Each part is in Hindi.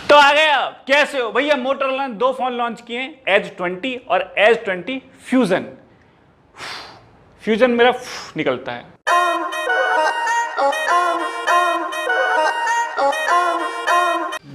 तो आ गए आप, कैसे हो भैया? मोटोरोला ने 2 फोन लॉन्च किए हैं, एज 20 और एज 20 फ्यूजन। फ्यूजन मेरा निकलता है।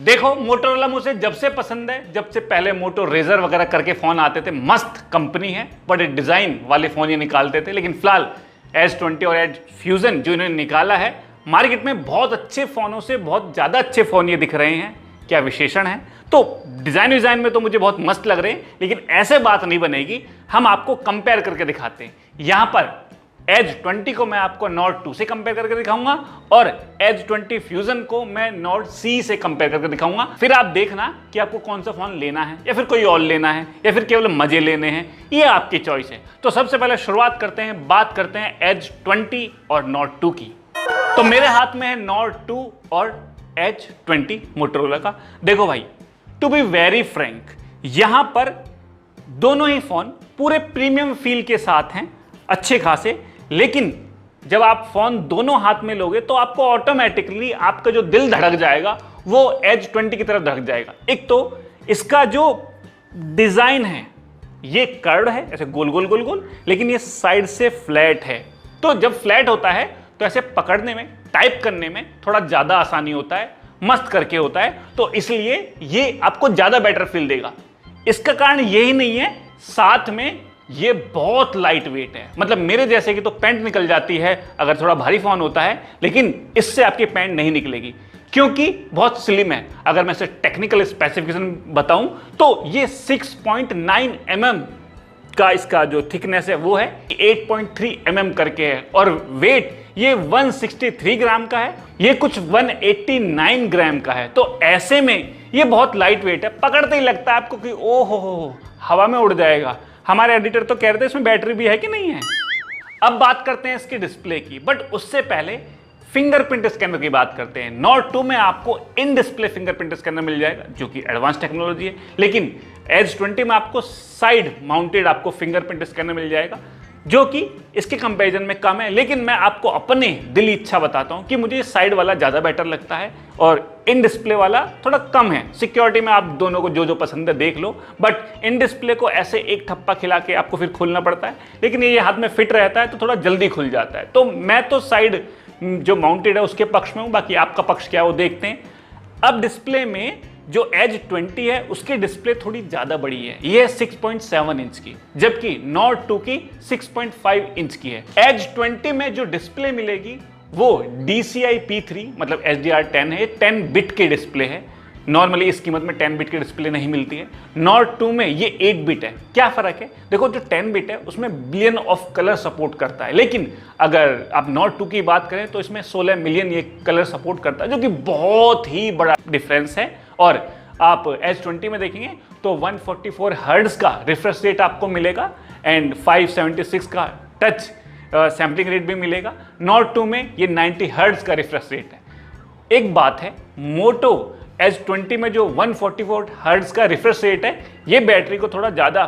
देखो, मोटोरोला मुझे जब से पसंद है, जब से पहले मोटो रेजर वगैरह करके फोन आते थे। मस्त कंपनी है, बड़े डिजाइन वाले फोन ये निकालते थे। लेकिन फिलहाल एज 20 और एज फ्यूजन जो इन्होंने निकाला है, मार्केट में बहुत अच्छे फोनों से बहुत ज्यादा अच्छे फोन ये दिख रहे हैं। क्या विशेषण है? तो डिजाइन में तो मुझे बहुत मस्त लग रहे हैं, लेकिन ऐसे बात नहीं बनेगी। हम आपको कंपेयर करके दिखाते हैं। यहां पर एज 20 को मैं आपको नॉट 2 से कंपेयर करके दिखाऊंगा और एज 20 फ्यूजन को मैं नॉट सी से कंपेयर करके दिखाऊंगा। फिर आप देखना कि आपको कौन सा फोन लेना है, या फिर कोई और लेना है, या फिर केवल मजे लेने हैं। ये आपकी चॉइस है। तो सबसे पहले शुरुआत करते हैं, बात करते हैं एज 20 और नॉट 2 की। तो मेरे हाथ में है नॉट 2 और एज 20 मोटोरोला का। देखो भाई, टू बी वेरी फ्रैंक, यहां पर दोनों ही फोन पूरे प्रीमियम फील के साथ हैं, अच्छे खासे। लेकिन जब आप फोन दोनों हाथ में लोगे तो आपको ऑटोमेटिकली आपका जो दिल धड़क जाएगा वो एज 20 की तरफ धड़क जाएगा। एक तो इसका जो डिजाइन है, ये कर्व है, ऐसे गोल गोल गोल गोल, लेकिन ये साइड से फ्लैट है। तो जब फ्लैट होता है तो ऐसे पकड़ने में, टाइप करने में थोड़ा ज्यादा आसानी होता है, मस्त करके होता है। तो इसलिए ये आपको ज्यादा बेटर फील देगा। इसका कारण यही नहीं है, साथ में ये बहुत लाइट वेट है। मतलब मेरे जैसे कि तो पैंट निकल जाती है अगर थोड़ा भारी फोन होता है, लेकिन इससे आपकी पैंट नहीं निकलेगी क्योंकि बहुत स्लिम है। अगर मैं इसे टेक्निकल स्पेसिफिकेशन बताऊं तो ये 6.9 mm का इसका जो थिकनेस है वो है, 8.3 mm करके है, और वेट ये 163 ग्राम का है, ये कुछ 189 ग्राम का है। तो ऐसे में ये बहुत लाइट वेट है, पकड़ते ही लगता है आपको कि ओहो हवा में उड़ जाएगा। हमारे एडिटर तो कह रहे थे इसमें बैटरी भी है कि नहीं है। अब बात करते हैं इसके डिस्प्ले की, बट उससे पहले फिंगरप्रिंट स्कैनर की बात करते हैं। नॉट 2 में आपको इन डिस्प्ले फिंगरप्रिंट स्कैनर मिल जाएगा, जो कि एडवांस टेक्नोलॉजी है। लेकिन एज 20 में आपको साइड माउंटेड आपको फिंगरप्रिंट स्कैनर मिल जाएगा, जो कि इसके कंपैरिजन में कम है। लेकिन मैं आपको अपने दिली इच्छा बताता हूं कि मुझे साइड वाला ज्यादा बेटर लगता है और इन डिस्प्ले वाला थोड़ा कम है। सिक्योरिटी में आप दोनों को जो जो पसंद है देख लो, बट इन डिस्प्ले को ऐसे एक थप्पा खिला के आपको फिर खोलना पड़ता है, लेकिन ये हाथ में फिट रहता है तो थोड़ा जल्दी खुल जाता है। तो मैं तो साइड जो माउंटेड है उसके पक्ष में हूं, बाकी आपका पक्ष क्या है वो देखते हैं। अब डिस्प्ले में जो एज 20 है उसकी डिस्प्ले थोड़ी ज्यादा बड़ी है, ये है 6.7 इंच की, जबकि नॉट 2 की 6.5 इंच की है। एज 20 में जो डिस्प्ले मिलेगी वो DCI P3 मतलब HDR10 है, 10 बिट की डिस्प्ले है। नॉर्मली इस कीमत में 10 बिट की डिस्प्ले नहीं मिलती है। नॉट 2 में ये 8 बिट है। क्या फर्क है? देखो, जो 10 बिट है उसमें बिलियन ऑफ कलर सपोर्ट करता है, लेकिन अगर आप नॉट 2 की बात करें तो इसमें 16 मिलियन ये कलर सपोर्ट करता है, जो कि बहुत ही बड़ा डिफरेंस है। और आप एज 20 में देखेंगे तो 144 हर्ट्ज का रिफ्रेश रेट आपको मिलेगा एंड 576 का टच सैम्पलिंग रेट भी मिलेगा। नॉट 2 में ये 90 हर्ट्ज का रिफ्रेश रेट है। एक बात है, मोटो एज 20 में जो 144 हर्ट्ज का रिफ्रेश रेट है, ये बैटरी को थोड़ा ज्यादा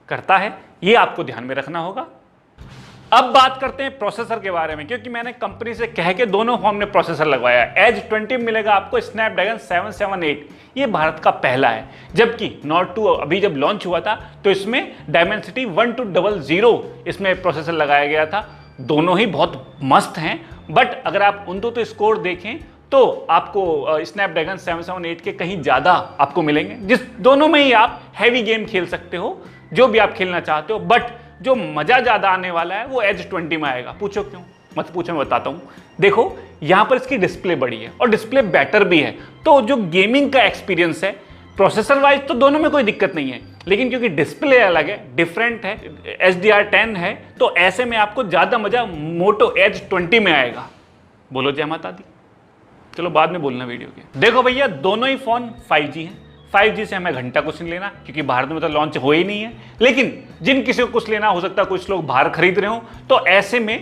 करता है, ये आपको ध्यान में रखना होगा। अब बात करते हैं प्रोसेसर के बारे में, क्योंकि मैंने कंपनी से कह के दोनों फॉर्म में प्रोसेसर लगवाया है। एज 20 मिलेगा आपको स्नैपड्रैगन 778, ये भारत का पहला है, जबकि नॉट 2 अभी जब लॉन्च हुआ था तो इसमें डायमेंसिटी 1200 इसमें प्रोसेसर लगाया गया था। दोनों ही बहुत मस्त हैं, बट अगर आप उनतो स्कोर देखें तो आपको स्नैपड्रैगन 778 के कहीं ज्यादा आपको मिलेंगे, जिस दोनों में ही आप हैवी गेम खेल सकते हो, जो भी आप खेलना चाहते हो। बट जो मजा ज्यादा आने वाला है वो एज 20 में आएगा। पूछो क्यों? मत पूछो, मैं बताता हूं। देखो, यहां पर इसकी डिस्प्ले बड़ी है और डिस्प्ले बेटर भी है, तो जो गेमिंग का एक्सपीरियंस है प्रोसेसर वाइज तो दोनों में कोई दिक्कत नहीं है, लेकिन क्योंकि डिस्प्ले अलग है, डिफरेंट है, HDR10 है, तो ऐसे में आपको ज्यादा मजा मोटो एज 20 में आएगा। बोलो जय माता दी। चलो बाद में बोलना वीडियो के। देखो भैया, दोनों ही फोन 5G हैं। 5G से हमें घंटा कुछ नहीं लेना, क्योंकि भारत में तो लॉन्च हो ही नहीं है। लेकिन जिन किसी को कुछ लेना हो सकता है, कुछ लोग बाहर खरीद रहे हो, तो ऐसे में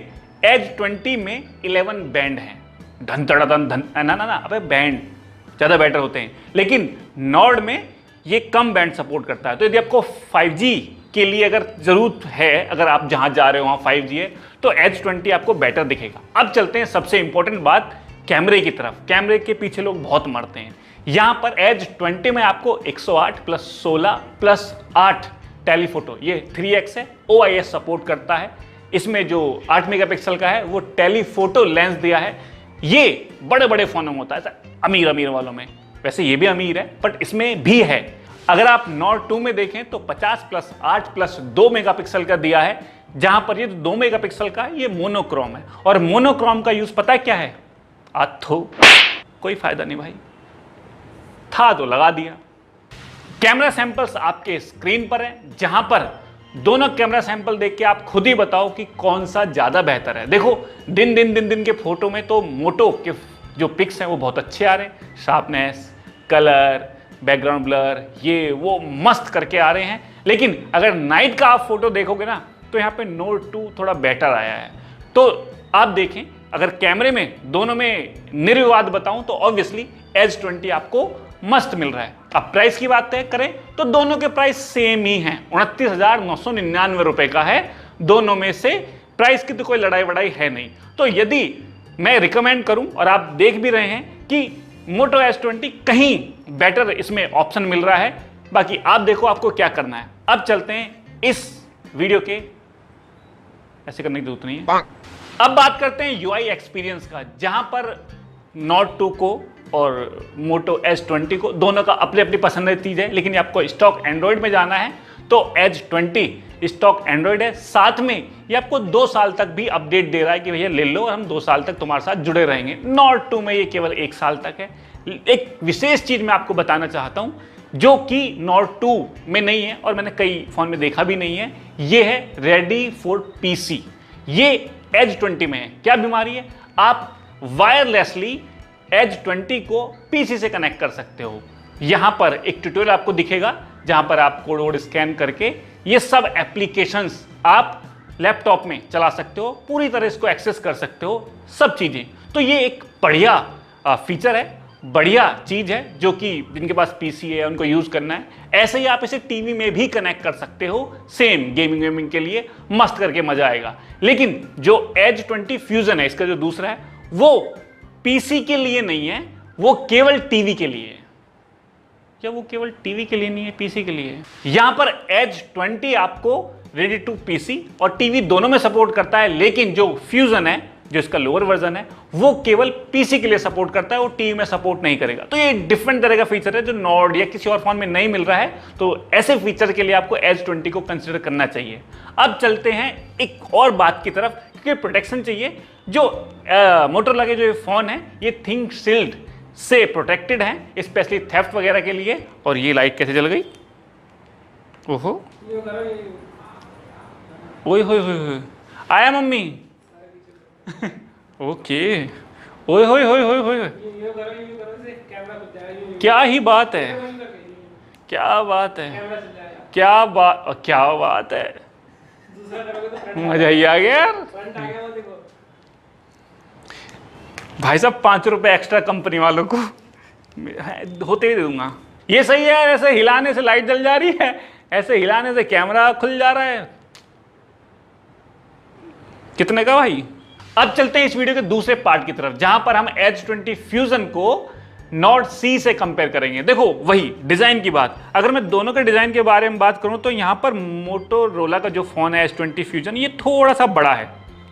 एज 20 में 11 बैंड हैं। धन तड़ा धन धन ना अबे बैंड ज़्यादा बेटर होते हैं, लेकिन नॉर्ड में ये कम बैंड सपोर्ट करता है। तो यदि आपको 5G के लिए अगर जरूरत है, अगर आप जहाँ जा रहे हो वहाँ 5G है, तो एज 20 आपको बेटर दिखेगा। अब चलते हैं सबसे इंपॉर्टेंट बात, कैमरे की तरफ। कैमरे के पीछे लोग बहुत मरते हैं। यहां पर Edge 20 में आपको 108 प्लस 16 प्लस 8 टेलीफोटो, ये 3x है, OIS सपोर्ट करता है। इसमें जो 8 मेगापिक्सल का है वो टेलीफोटो लेंस दिया है। ये बड़े बड़े फोनों में होता है, अमीर वालों में, वैसे ये भी अमीर है बट इसमें भी है। अगर आप Nord 2 में देखें तो 50 प्लस 8 प्लस 2 मेगापिक्सल का दिया है, जहां पर ये 2 मेगापिक्सल का ये मोनोक्रोम है। और मोनोक्रोम का यूज पता है क्या है? आथो कोई फायदा नहीं भाई, था तो लगा दिया। कैमरा सैंपल्स आपके स्क्रीन पर है, जहां पर दोनों कैमरा सैंपल देख के आप खुद ही बताओ कि कौन सा ज्यादा बेहतर है। देखो दिन के फोटो में तो मोटो के जो पिक्स हैं वो बहुत अच्छे आ रहे हैं, शार्पनेस, कलर, बैकग्राउंड ब्लर, ये वो मस्त करके आ रहे हैं। लेकिन अगर नाइट का आप फोटो देखोगे ना तो यहाँ पे Nord 2 थोड़ा बेटर आया है। तो आप देखें, अगर कैमरे में दोनों में निर्विवाद बताऊं तो ऑब्वियसली Edge 20 आपको मस्त मिल रहा है। अब प्राइस की बात करें तो दोनों के प्राइस सेम ही हैं, 29,999 रुपए का है। दोनों में से प्राइस की तो कोई लड़ाई वड़ाई है नहीं। तो यदि मैं रिकमेंड करूं, और आप देख भी रहे हैं कि Moto S20 कहीं बेटर इसमें ऑप्शन मिल रहा है। बाकी आप देखो आपको क्या करना है। अब चलते हैं इस वीडियो के, ऐसे करने की जरूरत नहीं है। अब बात करते हैं UI एक्सपीरियंस का, जहां पर Nord 2 को और Moto S20 को दोनों का अपनी अपनी पसंदीदा चीज है। लेकिन आपको स्टॉक एंड्रॉइड में जाना है तो Edge 20 स्टॉक एंड्रॉइड है, साथ में ये आपको 2 साल तक भी अपडेट दे रहा है कि भैया ले लो और हम 2 साल तक तुम्हारे साथ जुड़े रहेंगे। Nord 2 में ये केवल 1 साल तक है। एक विशेष चीज मैं आपको बताना चाहता हूं जो कि Nord 2 में नहीं है और मैंने कई फोन में देखा भी नहीं है, ये है रेडी फॉर PC। ये Edge 20 में है। क्या बीमारी है? आप वायरलेसली Edge 20 को PC से कनेक्ट कर सकते हो। यहां पर एक ट्यूटोरियल आपको दिखेगा जहां पर आप कोड वोड स्कैन करके ये सब एप्लीकेशंस आप लैपटॉप में चला सकते हो, पूरी तरह इसको एक्सेस कर सकते हो, सब चीजें। तो ये एक बढ़िया फीचर है, बढ़िया चीज है जो कि जिनके पास PC है उनको यूज करना है। ऐसे ही आप इसे टीवी में भी कनेक्ट कर सकते हो, सेम गेमिंग के लिए मस्त करके मजा आएगा। लेकिन जो Edge 20 फ्यूजन है, इसका जो दूसरा है, वो PC के लिए नहीं है, वो केवल टीवी के लिए है। क्या वो केवल टीवी के लिए नहीं है, PC के लिए है? यहां पर Edge 20 आपको रेडी टू PC और टीवी दोनों में सपोर्ट करता है। लेकिन जो फ्यूजन है, जो इसका लोअर वर्जन है, वो केवल PC के लिए सपोर्ट करता है, वो टीवी में सपोर्ट नहीं करेगा। तो ये डिफरेंट तरह का फीचर है जो Nord या किसी और फोन में नहीं मिल रहा है। तो ऐसे फीचर के लिए आपको Edge 20 को कंसिडर करना चाहिए। अब चलते हैं एक और बात की तरफ, क्योंकि प्रोटेक्शन चाहिए। जो मोटोरोला के जो फोन है ये थिंक शील्ड से प्रोटेक्टेड है, स्पेशली थेफ्ट वगैरह के लिए। और ये लाइट कैसे जल गई? ओहो, ओए होए होए, आया मम्मी। ओके, ओए होए होए होए होए, क्या ही बात है, क्या बात है, क्या बात है, मजा ही आ गया यार। भाई साहब 5 रुपए एक्स्ट्रा कंपनी वालों को होते ही दे दूंगा। ये सही है, ऐसे हिलाने से लाइट जल जा रही है, ऐसे हिलाने से कैमरा खुल जा रहा है। कितने का भाई? अब चलते हैं इस वीडियो के दूसरे पार्ट की तरफ, जहां पर हम Edge 20 फ्यूजन को Nord C से कंपेयर करेंगे। देखो वही डिजाइन की बात, अगर मैं दोनों के डिजाइन के बारे में बात करूं तो यहां पर मोटोरोला का जो फोन है Edge 20 फ्यूजन, ये थोड़ा सा बड़ा है,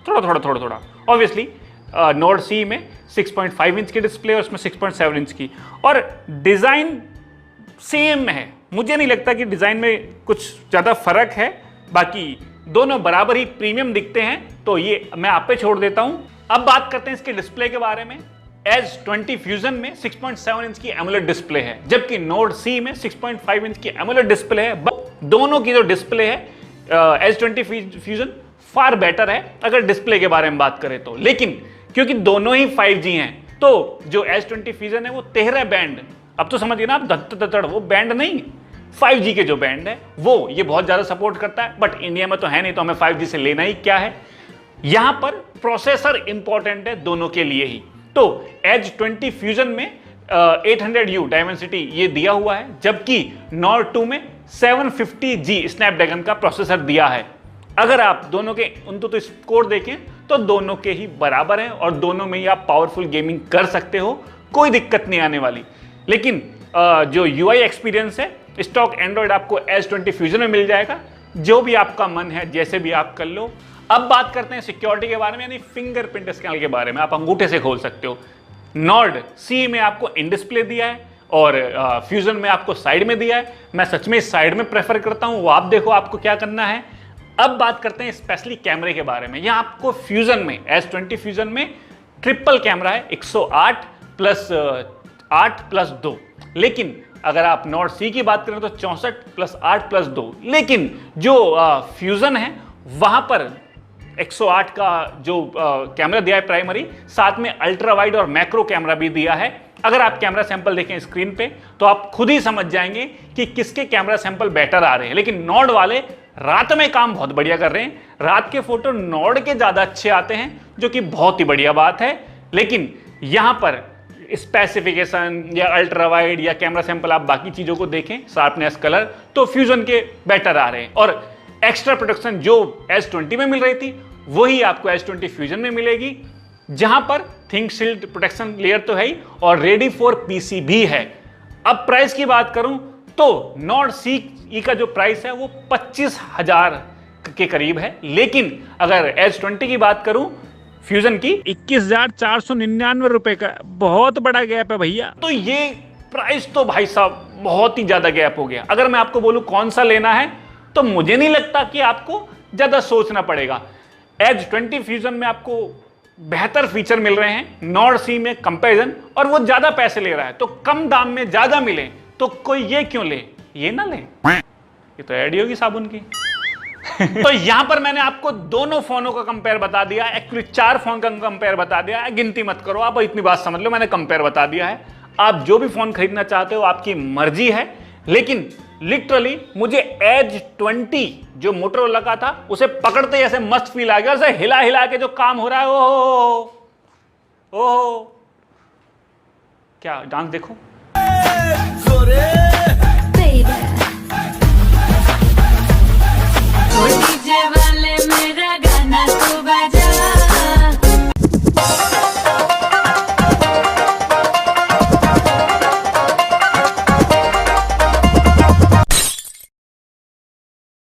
थोड़ा ऑब्वियसली। Nord C में 6.5 इंच की डिस्प्ले और उसमें 6.7 इंच की, और डिजाइन सेम है। मुझे नहीं लगता कि डिजाइन में कुछ ज्यादा फर्क है, बाकी दोनों बराबर ही प्रीमियम दिखते हैं। तो ये मैं आप पे छोड़ देता हूं। अब बात करते हैं इसके डिस्प्ले के बारे में। Edge 20 फ्यूजन में 6.7 इंच की एमोलेड डिस्प्ले है, जबकि Nord C में 6.5 इंच की एमोलेड डिस्प्ले है। दोनों की जो डिस्प्ले है Edge 20 फ्यूजन फार बेटर है अगर डिस्प्ले के बारे में बात करें तो। लेकिन क्योंकि दोनों ही 5G हैं, तो जो Edge 20 फ्यूजन है वो 13 बैंड, अब तो समझिए ना आप, धड़ वो बैंड नहीं, 5G के जो बैंड है वो ये बहुत ज्यादा सपोर्ट करता है। बट इंडिया में तो है नहीं, तो हमें 5G से लेना ही क्या है। यहां पर प्रोसेसर इंपॉर्टेंट है दोनों के लिए ही। तो Edge 20 फ्यूजन में 800U डायमेंसिटी ये दिया हुआ है, जबकि Nord 2 में 750G स्नैपड्रैगन का प्रोसेसर दिया है। अगर आप दोनों के तो स्कोर देखें तो दोनों के ही बराबर हैं और दोनों में ही आप पावरफुल गेमिंग कर सकते हो, कोई दिक्कत नहीं आने वाली। लेकिन जो UI एक्सपीरियंस है, स्टॉक एंड्रॉयड आपको S20 फ्यूजन में मिल जाएगा। जो भी आपका मन है, जैसे भी आप कर लो। अब बात करते हैं सिक्योरिटी के बारे में, यानी फिंगरप्रिंट स्कैनर के बारे में। आप अंगूठे से खोल सकते हो। नॉर्ड सी में आपको इन डिस्प्ले दिया है और फ्यूजन में आपको साइड में दिया है। मैं सच में साइड में प्रेफर करता हूं, वो आप देखो आपको क्या करना है। अब बात करते हैं स्पेशली कैमरे के बारे में। यहाँ आपको फ्यूजन में, S20 फ्यूजन में ट्रिपल कैमरा है, 108 प्लस 8 प्लस 2। लेकिन अगर आप नॉर्ड सी की बात करें तो 64 प्लस 8 प्लस 2। लेकिन जो फ्यूजन है वहां पर 108 का जो कैमरा दिया है प्राइमरी, साथ में अल्ट्रा वाइड और मैक्रो कैमरा भी दिया है। अगर आप कैमरा सैंपल देखें स्क्रीन पे तो आप खुद ही समझ जाएंगे कि किसके कैमरा सैंपल बेटर आ रहे हैं। लेकिन नॉर्ड वाले रात में काम बहुत बढ़िया कर रहे हैं। रात के फोटो नॉर्ड के ज्यादा अच्छे आते हैं, जो कि बहुत ही बढ़िया बात है। लेकिन यहां पर स्पेसिफिकेशन या अल्ट्रा वाइड या कैमरा सैंपल आप बाकी चीजों को देखें, शार्पनेस, कलर, तो फ्यूजन के बेटर आ रहे हैं। और एक्स्ट्रा प्रोटेक्शन जो S20 में मिल रही थी वही आपको S20 फ्यूजन में मिलेगी, जहां पर थिंक शील्ड प्रोटेक्शन लेयर तो है ही और रेडी फॉर पीसी भी है। अब प्राइस की बात करूं तो नॉर्ड सी का जो प्राइस है वो 25,000 के करीब है। लेकिन अगर S20 की बात करूं फ्यूजन की, 21,499 रुपए का, बहुत बड़ा गैप है भैया। तो ये प्राइस तो भाई साहब बहुत ही ज्यादा गैप हो गया। अगर मैं आपको बोलूं कौन सा लेना है तो मुझे नहीं लगता कि आपको ज्यादा सोचना पड़ेगा। S20 फ्यूजन में आपको बेहतर फीचर मिल रहे हैं नॉर्ड सी में कंपैरिजन, और वो ज्यादा पैसे ले रहा है, तो कम दाम में ज्यादा मिले तो कोई ये क्यों ले, ये ना ले। ये तो ऐड होगी साबुन की। तो यहां पर मैंने आपको दोनों फोनों का कंपेयर बता दिया, एक्चुअली 4 फोन का कंपेयर बता दिया है। गिनती मत करो आप, इतनी बात समझ लो, मैंने कंपेयर बता दिया है। आप जो भी फोन खरीदना चाहते हो आपकी मर्जी है। लेकिन लिटरली मुझे S20 जो मोटोरोला का था उसे पकड़ते ऐसे मस्त फील आ गया, उसे हिला हिला के जो काम हो रहा है, ओहो क्या डांस देखो।